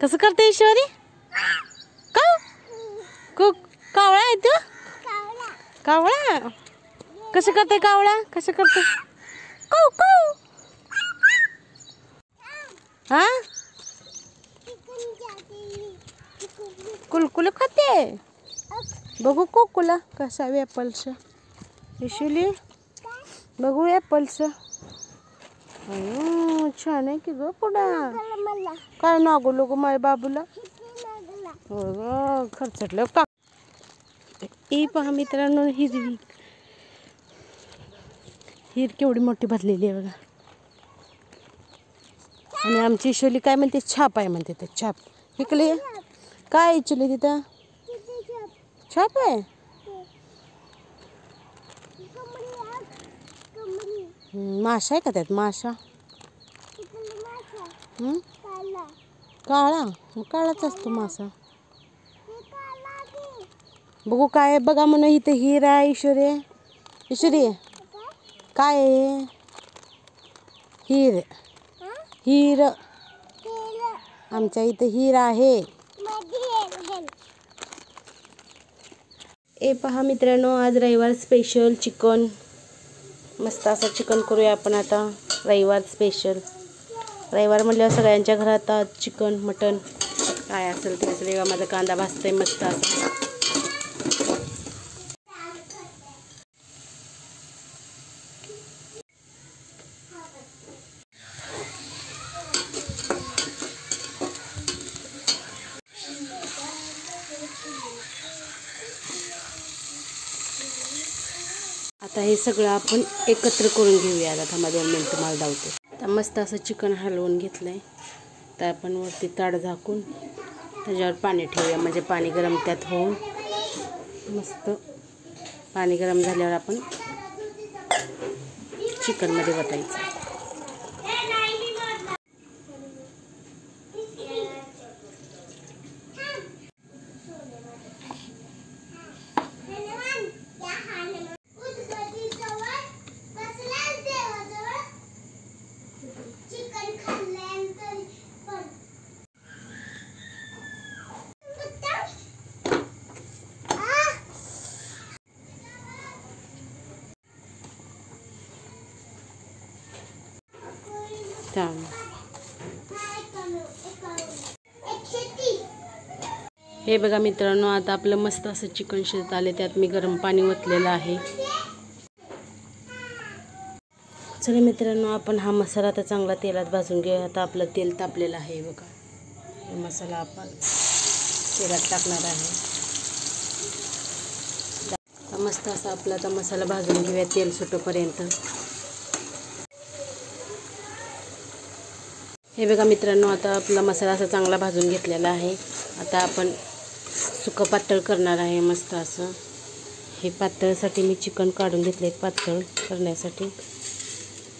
कसं करते ईश्वरी? का कावळा आहे तू? कावळा कसं करते? कावळा कसं करते? कौ कौ हा कुलकुल खाते. बघू कोकुला कसा ॲपल्स इशुली बघू ॲपल्स. छान आहे की ग पुढा. काय नागलो ग माझ्या बाबूला. हो ग खर्चटलं का. ही पहा मित्रांनो हिरवी हिर केवढी मोठी भरलेली आहे बघा. आणि आमची इशुली काय म्हणते? छाप आहे म्हणते. ते छाप इकले काय इचुली तिथं छाप आहे. माशा आहे का त्यात? माशा काळा काळाच असतो मासा. बघू काय बघा म्हणून इथे हिर आहे. ईश्वरी ईश्वरी काय आहे? हिर हिर आमच्या इथे हिर आहे. ए पहा मित्रांनो आज रविवार स्पेशल चिकन. मस्त असं चिकन करूया आपण आता. रविवार स्पेशल. रविवार म्हटल्यावर सगळ्यांच्या घरात चिकन मटन काय असेल ते सगळं. माझा कांदा भाजतोय मस्त असं. आता हे सगळं आपण एकत्र करून घेऊया. आता थांबा 2 मिनिटं मला धावते. आता मस्त असं चिकन हलवून घेतलंय. तर आपण वरती ताट झाकून त्याच्यावर पाणी ठेवूया. म्हणजे पाणी गरम त्यात होऊन मस्त पाणी गरम झाल्यावर आपण चिकनमध्ये वतायचं. हे बघा मित्रांनो आता आपलं मस्त असं चिकन शिजत आले. त्यात मी गरम पाणी ओतलेलं आहे. चला मित्रांनो आपण हा मसाला आता चांगला तेलात भाजून घेऊया. आता आपलं तेल तापलेलं आहे बघा. हे मसाला आपण तेलात टाकणार आहे. मस्त असा आपला आता मसाला भाजून घेऊया तेल सुटेपर्यंत. हे बघा मित्रांनो आता आपला मसाला असा चांगला भाजून घेतलेला आहे. आता आपण सुकं पातळ करणार आहे मस्त असं. हे पातळसाठी मी चिकन काढून घेतले पातळ करण्यासाठी.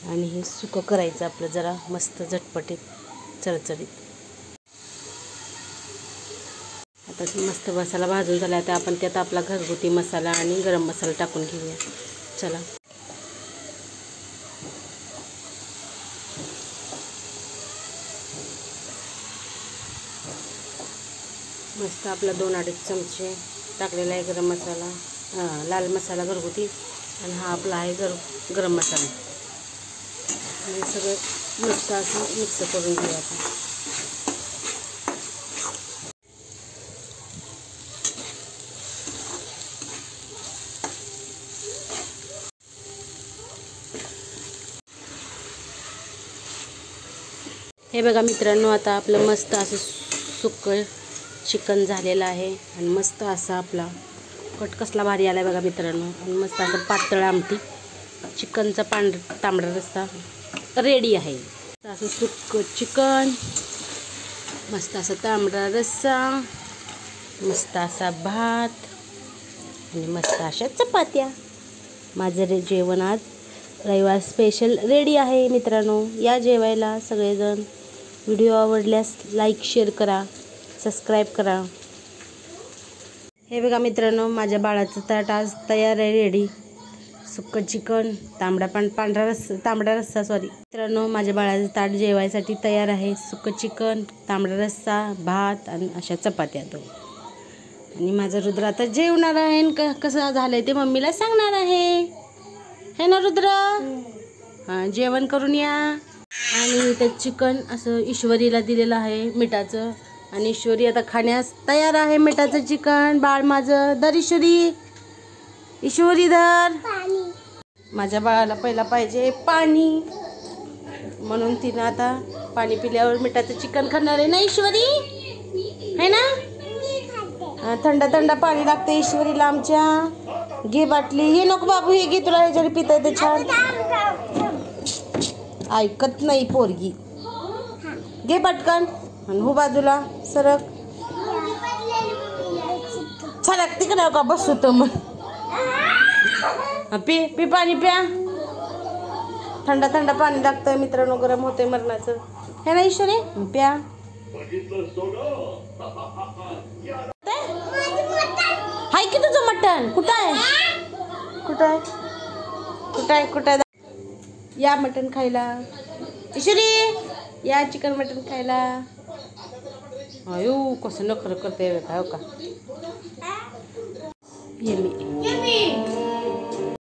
आणि हे सुकं करायचं आपलं जरा मस्त झटपटीत चरचरीत. आता मस्त मसाला भाजून झाला. आता आपण त्यात आपला घरगुती मसाला आणि गरम मसाला टाकून घेऊया. चला मस्त आपला 2-2.5 चमचे टाकलेला आहे गरम मसाला. लाल मसाला घरगुती आणि हा आपला आहे गरम मसाला. आणि सगळं मस्त असं मिक्स करून घेऊया आपण. हे बघा मित्रांनो आता आपलं मस्त असं सुकं चिकन झालेलं आहे. आणि मस्त असा आपला कट कसला भारी आला आहे बघा मित्रांनो. आणि मस्त असं पातळ आमटी चिकनचा तांबडा रस्सा रेडी आहे. असं सुकं चिकन मस्त असा तांबडा रस्सा मस्त असा भात आणि मस्त अशा चपात्या. माझं जेवण आज रविवार स्पेशल रेडी आहे मित्रांनो. या जेवायला सगळेजण. व्हिडिओ आवडल्यास लाईक शेअर करा सबस्क्राईब करा. हे बघा मित्रांनो माझ्या बाळाचं ताट आज तयार आहे रेडी. सुक्कं चिकन, तांबडा रस्सा सॉरी मित्रांनो. माझ्या बाळाचं ताट जेवायसाठी तयार आहे. सुक्कं चिकन, तांबडा रस्सा, भात आणि अशा चपात्या दोन. आणि माझा रुद्र आता जेवणार आहे. कसं झालंय ते मम्मीला सांगणार आहे. है ना रुद्र? हां, जेवण करून या. आणि ते चिकन असं ईश्वरीला दिलेलं आहे मिठाचं. आणि ईश्वरी आता खाण्यास तयार आहे मिठाचं चिकन. बाळ माझं धर ईश्वरी, ईश्वरी धर. माझ्या बाळाला पहिला पाहिजे पाणी, म्हणून तिनं आता पाणी पिल्यावर मिठाचं चिकन खाणार आहे ना ईश्वरी, है ना? थंड थंड पाणी लागते ईश्वरीला आमच्या. घे बाटली. हे नको बाबू, हे घे, तुला ह्याच्याने पिता येते छान. ऐकत नाही पोरगी. घे पटकन आणि हो बाजूला सरक. सरक तिकडे का बसू तर मग. पी पी पाणी प्या. थंड थंड पाणी लागतं मित्रांनो, गरम होते मरणाचं. हे ना ईश्वरी, प्या. हाय की तुझं मटण? कुठं आहे? कुठं आहे? कुठं आहे? कुठं आहे? या मटण खायला ईश्वरी, या चिकन मटण खायला. अयो कसं नखरं करते का? हो का? ये मी